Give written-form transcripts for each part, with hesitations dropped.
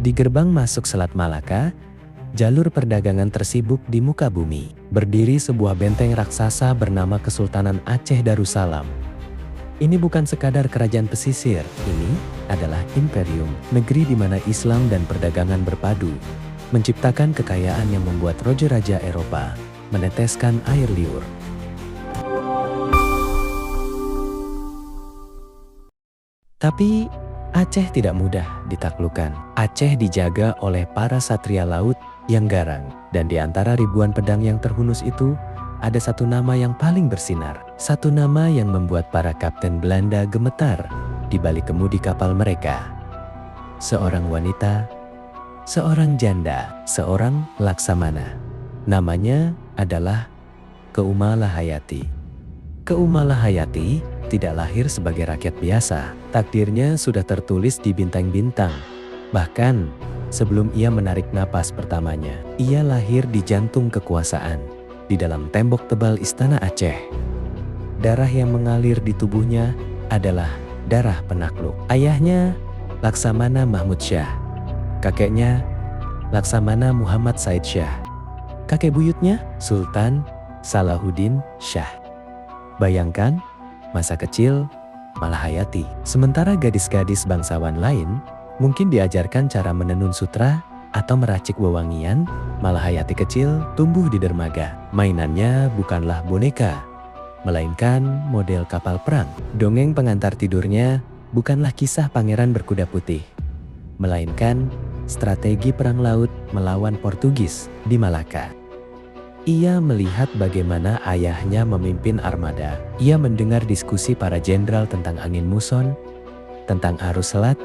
Di gerbang masuk Selat Malaka, jalur perdagangan tersibuk di muka bumi, berdiri sebuah benteng raksasa bernama Kesultanan Aceh Darussalam. Ini bukan sekadar kerajaan pesisir, ini adalah imperium, negeri di mana Islam dan perdagangan berpadu, menciptakan kekayaan yang membuat raja-raja Eropa meneteskan air liur. Tapi Aceh tidak mudah ditaklukkan. Aceh dijaga oleh para satria laut yang garang, dan di antara ribuan pedang yang terhunus itu, ada satu nama yang paling bersinar. Satu nama yang membuat para kapten Belanda gemetar di balik kemudi kapal mereka. Seorang wanita, seorang janda, seorang laksamana. Namanya adalah Keumala Hayati. Keumala Hayati tidak lahir sebagai rakyat biasa. Takdirnya sudah tertulis di bintang-bintang. Bahkan sebelum ia menarik napas pertamanya, ia lahir di jantung kekuasaan, di dalam tembok tebal Istana Aceh. Darah yang mengalir di tubuhnya adalah darah penakluk. Ayahnya Laksamana Mahmud Syah, kakeknya Laksamana Muhammad Said Syah, kakek buyutnya Sultan Salahuddin Syah. Bayangkan masa kecil Malahayati. Sementara gadis-gadis bangsawan lain mungkin diajarkan cara menenun sutra atau meracik wewangian, Malahayati kecil tumbuh di dermaga. Mainannya bukanlah boneka, melainkan model kapal perang. Dongeng pengantar tidurnya bukanlah kisah pangeran berkuda putih, melainkan strategi perang laut melawan Portugis di Malaka. Ia melihat bagaimana ayahnya memimpin armada. Ia mendengar diskusi para jenderal tentang angin muson, tentang arus selat,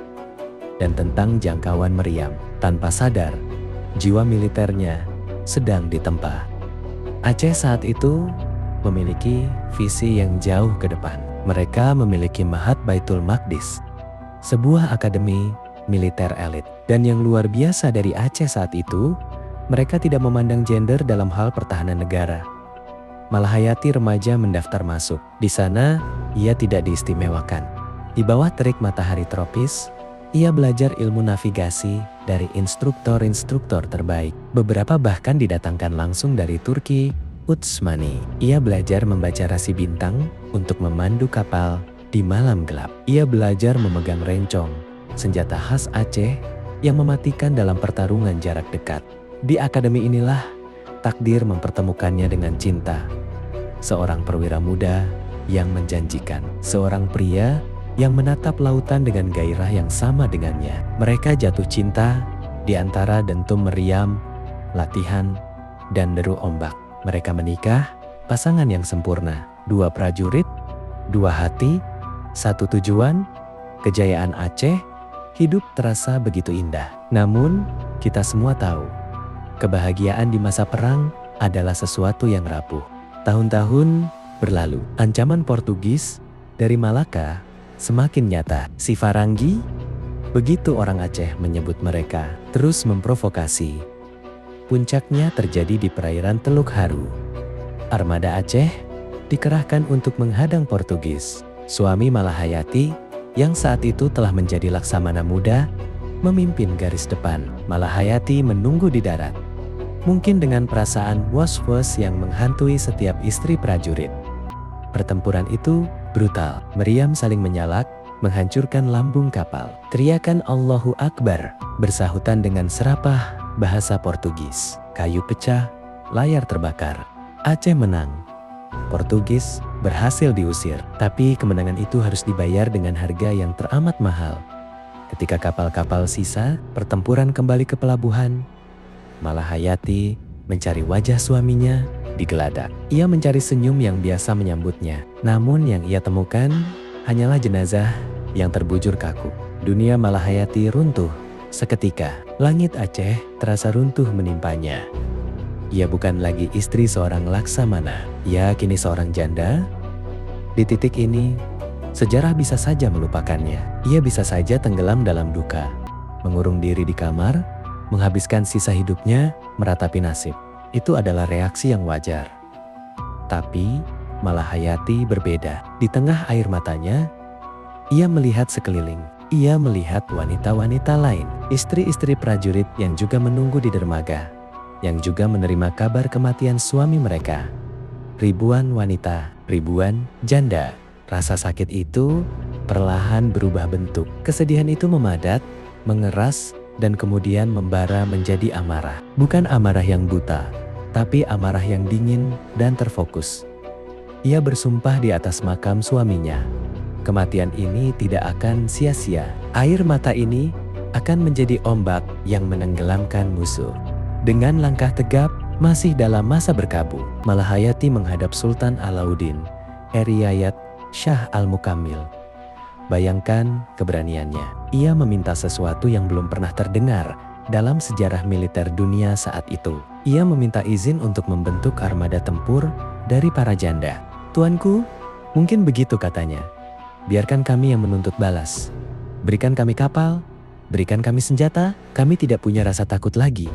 dan tentang jangkauan meriam. Tanpa sadar, jiwa militernya sedang ditempa. Aceh saat itu memiliki visi yang jauh ke depan. Mereka memiliki Mahat Baitul Maqdis, sebuah akademi militer elit. Dan yang luar biasa dari Aceh saat itu, mereka tidak memandang gender dalam hal pertahanan negara. Malahayati remaja mendaftar masuk. Di sana, ia tidak diistimewakan. Di bawah terik matahari tropis, ia belajar ilmu navigasi dari instruktur-instruktur terbaik. Beberapa bahkan didatangkan langsung dari Turki, Utsmani. Ia belajar membaca rasi bintang untuk memandu kapal di malam gelap. Ia belajar memegang rencong, senjata khas Aceh yang mematikan dalam pertarungan jarak dekat. Di akademi inilah takdir mempertemukannya dengan cinta. Seorang perwira muda yang menjanjikan. Seorang pria yang menatap lautan dengan gairah yang sama dengannya. Mereka jatuh cinta di antara dentum meriam, latihan, dan deru ombak. Mereka menikah, pasangan yang sempurna. Dua prajurit, dua hati, satu tujuan, kejayaan Aceh. Hidup terasa begitu indah. Namun, kita semua tahu, kebahagiaan di masa perang adalah sesuatu yang rapuh. Tahun-tahun berlalu, ancaman Portugis dari Malaka semakin nyata. Si Farangi, begitu orang Aceh menyebut mereka, terus memprovokasi. Puncaknya terjadi di perairan Teluk Haru. Armada Aceh dikerahkan untuk menghadang Portugis. Suami Malahayati, yang saat itu telah menjadi laksamana muda, memimpin garis depan. Malahayati menunggu di darat, mungkin dengan perasaan was-was yang menghantui setiap istri prajurit. Pertempuran itu brutal. Meriam saling menyalak, menghancurkan lambung kapal. Teriakan Allahu Akbar bersahutan dengan serapah bahasa Portugis. Kayu pecah, layar terbakar. Aceh menang. Portugis berhasil diusir. Tapi kemenangan itu harus dibayar dengan harga yang teramat mahal. Ketika kapal-kapal sisa, pertempuran kembali ke pelabuhan. Malahayati mencari wajah suaminya di geladak. Ia mencari senyum yang biasa menyambutnya. Namun yang ia temukan hanyalah jenazah yang terbujur kaku. Dunia Malahayati runtuh seketika. Langit Aceh terasa runtuh menimpanya. Ia bukan lagi istri seorang laksamana. Ia kini seorang janda. Di titik ini, sejarah bisa saja melupakannya. Ia bisa saja tenggelam dalam duka, mengurung diri di kamar, menghabiskan sisa hidupnya meratapi nasib. Itu adalah reaksi yang wajar. Tapi Malahayati berbeda. Di tengah air matanya, ia melihat sekeliling. ia melihat wanita-wanita lain, istri-istri prajurit yang juga menunggu di dermaga, yang juga menerima kabar kematian suami mereka. Ribuan wanita, ribuan janda. Rasa sakit itu perlahan berubah bentuk. Kesedihan itu memadat, mengeras, dan kemudian membara menjadi amarah. Bukan amarah yang buta, tapi amarah yang dingin dan terfokus. Ia bersumpah di atas makam suaminya. Kematian ini tidak akan sia-sia. Air mata ini akan menjadi ombak yang menenggelamkan musuh. Dengan langkah tegap, masih dalam masa berkabung, Malahayati menghadap Sultan Alauddin Eriyayat Shah Al-Mukammil. Bayangkan keberaniannya. Ia meminta sesuatu yang belum pernah terdengar dalam sejarah militer dunia saat itu. Ia meminta izin untuk membentuk armada tempur dari para janda. "Tuanku, mungkin begitu," katanya. "Biarkan kami yang menuntut balas. Berikan kami kapal, berikan kami senjata, kami tidak punya rasa takut lagi.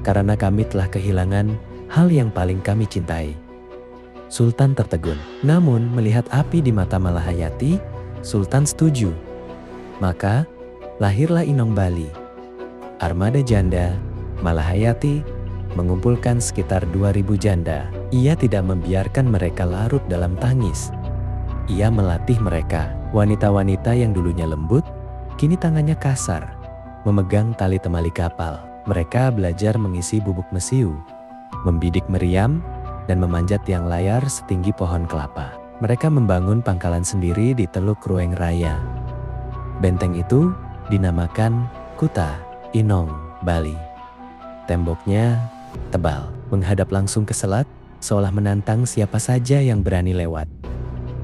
Karena kami telah kehilangan hal yang paling kami cintai." Sultan tertegun. Namun melihat api di mata Malahayati, Sultan setuju. Maka lahirlah Inong Bali. Armada janda, Malahayati mengumpulkan sekitar 2.000 janda. Ia tidak membiarkan mereka larut dalam tangis. Ia melatih mereka. Wanita-wanita yang dulunya lembut, kini tangannya kasar, memegang tali temali kapal. Mereka belajar mengisi bubuk mesiu, membidik meriam, dan memanjat tiang layar setinggi pohon kelapa. Mereka membangun pangkalan sendiri di Teluk Rueng Raya. Benteng itu dinamakan Kuta Inong Bali. Temboknya tebal, menghadap langsung ke selat, seolah menantang siapa saja yang berani lewat.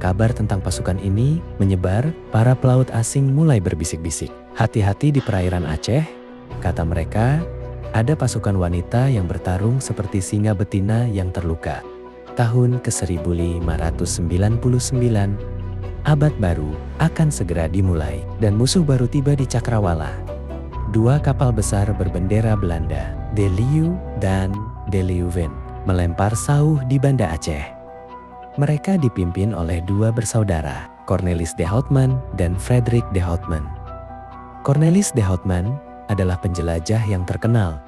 Kabar tentang pasukan ini menyebar, para pelaut asing mulai berbisik-bisik. "Hati-hati di perairan Aceh," kata mereka. "Ada pasukan wanita yang bertarung seperti singa betina yang terluka." Tahun ke-1599, abad baru akan segera dimulai dan musuh baru tiba di Cakrawala. 2 kapal besar berbendera Belanda, De Leeuw dan De Leeuwen, melempar sauh di Banda Aceh. Mereka dipimpin oleh 2 bersaudara, Cornelis de Houtman dan Frederik de Houtman. Cornelis de Houtman adalah penjelajah yang terkenal,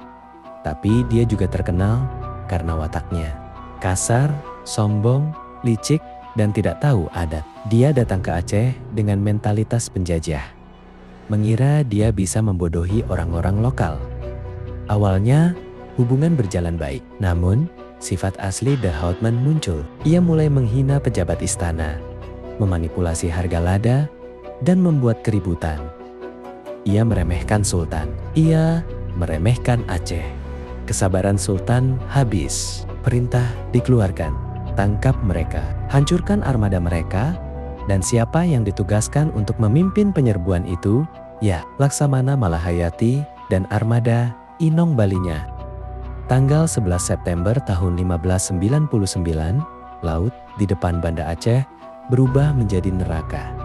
tapi dia juga terkenal karena wataknya. Kasar, sombong, licik, dan tidak tahu adat. Dia datang ke Aceh dengan mentalitas penjajah, mengira dia bisa membodohi orang-orang lokal. Awalnya, hubungan berjalan baik, namun sifat asli de Houtman muncul. Ia mulai menghina pejabat istana, memanipulasi harga lada, dan membuat keributan. Ia meremehkan Sultan. Ia meremehkan Aceh. Kesabaran Sultan habis. Perintah dikeluarkan. Tangkap mereka, hancurkan armada mereka, dan siapa yang ditugaskan untuk memimpin penyerbuan itu? Ya, Laksamana Malahayati dan armada Inong Balinya. Tanggal 11 September tahun 1599, laut di depan Banda Aceh berubah menjadi neraka.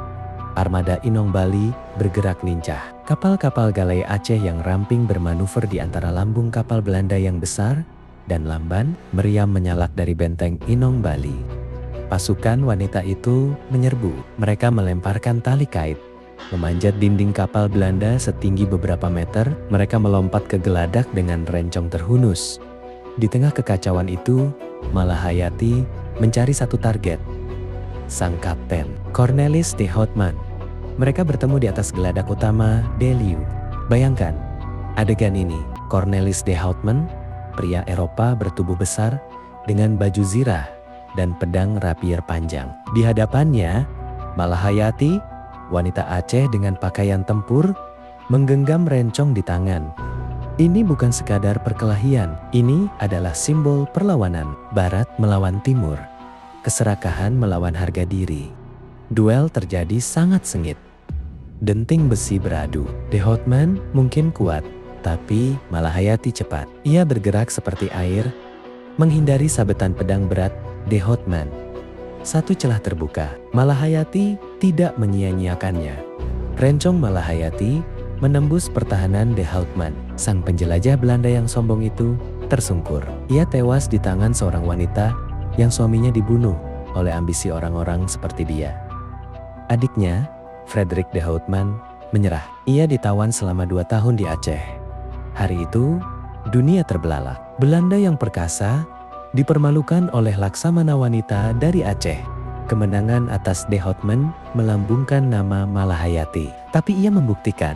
Armada Inong Bali bergerak lincah. Kapal-kapal galai Aceh yang ramping bermanuver di antara lambung kapal Belanda yang besar dan lamban, meriam menyalak dari benteng Inong Bali. Pasukan wanita itu menyerbu. Mereka melemparkan tali kait, memanjat dinding kapal Belanda setinggi beberapa meter. Mereka melompat ke geladak dengan rencong terhunus. Di tengah kekacauan itu, Malahayati mencari satu target, sang kapten, Cornelis de Houtman. Mereka bertemu di atas geladak utama De Leeuw. Bayangkan adegan ini, Cornelis de Houtman, pria Eropa bertubuh besar dengan baju zirah dan pedang rapier panjang. Di hadapannya, Malahayati, wanita Aceh dengan pakaian tempur, menggenggam rencong di tangan. Ini bukan sekadar perkelahian, ini adalah simbol perlawanan Barat melawan Timur, keserakahan melawan harga diri. Duel terjadi sangat sengit. Denting besi beradu. De Houtman mungkin kuat, tapi Malahayati cepat. Ia bergerak seperti air, menghindari sabetan pedang berat De Houtman. Satu celah terbuka. Malahayati tidak menyia-nyiakannya. Rencong Malahayati menembus pertahanan De Houtman. Sang penjelajah Belanda yang sombong itu tersungkur. Ia tewas di tangan seorang wanita yang suaminya dibunuh oleh ambisi orang-orang seperti dia. Adiknya, Frederik de Houtman, menyerah. Ia ditawan selama 2 tahun di Aceh. Hari itu, dunia terbelalak. Belanda yang perkasa dipermalukan oleh laksamana wanita dari Aceh. Kemenangan atas De Houtman melambungkan nama Malahayati. Tapi ia membuktikan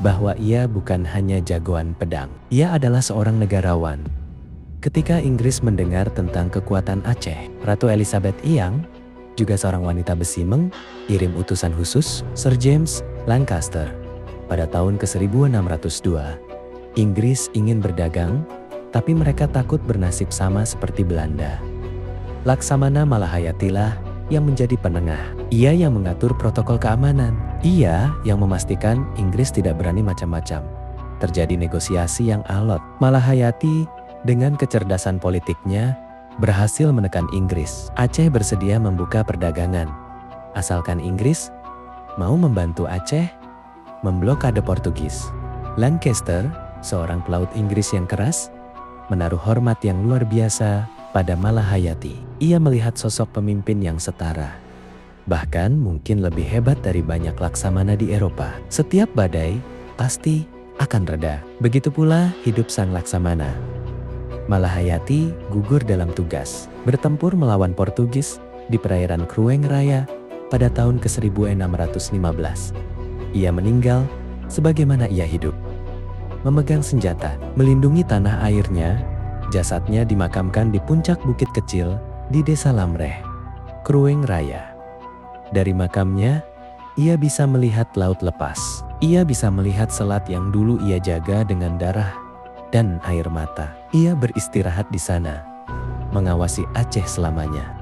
bahwa ia bukan hanya jagoan pedang. Ia adalah seorang negarawan. Ketika Inggris mendengar tentang kekuatan Aceh, Ratu Elizabeth Iang, juga seorang wanita besi, mengirim utusan khusus Sir James Lancaster. Pada tahun ke-1602, Inggris ingin berdagang, tapi mereka takut bernasib sama seperti Belanda. Laksamana Malahayatilah yang menjadi penengah. Ia yang mengatur protokol keamanan. Ia yang memastikan Inggris tidak berani macam-macam. Terjadi negosiasi yang alot. Malahayati dengan kecerdasan politiknya berhasil menekan Inggris. Aceh bersedia membuka perdagangan, asalkan Inggris mau membantu Aceh memblokade Portugis. Lancaster, seorang pelaut Inggris yang keras, menaruh hormat yang luar biasa pada Malahayati. Ia melihat sosok pemimpin yang setara, bahkan mungkin lebih hebat dari banyak laksamana di Eropa. Setiap badai pasti akan reda. Begitu pula hidup sang laksamana. Malahayati gugur dalam tugas bertempur melawan Portugis di perairan Krueng Raya pada tahun ke-1615. Ia meninggal sebagaimana ia hidup, memegang senjata, melindungi tanah airnya. Jasadnya dimakamkan di puncak bukit kecil di Desa Lamreh, Krueng Raya. Dari makamnya, ia bisa melihat laut lepas. Ia bisa melihat selat yang dulu ia jaga dengan darah dan air mata. Ia beristirahat di sana, mengawasi Aceh selamanya.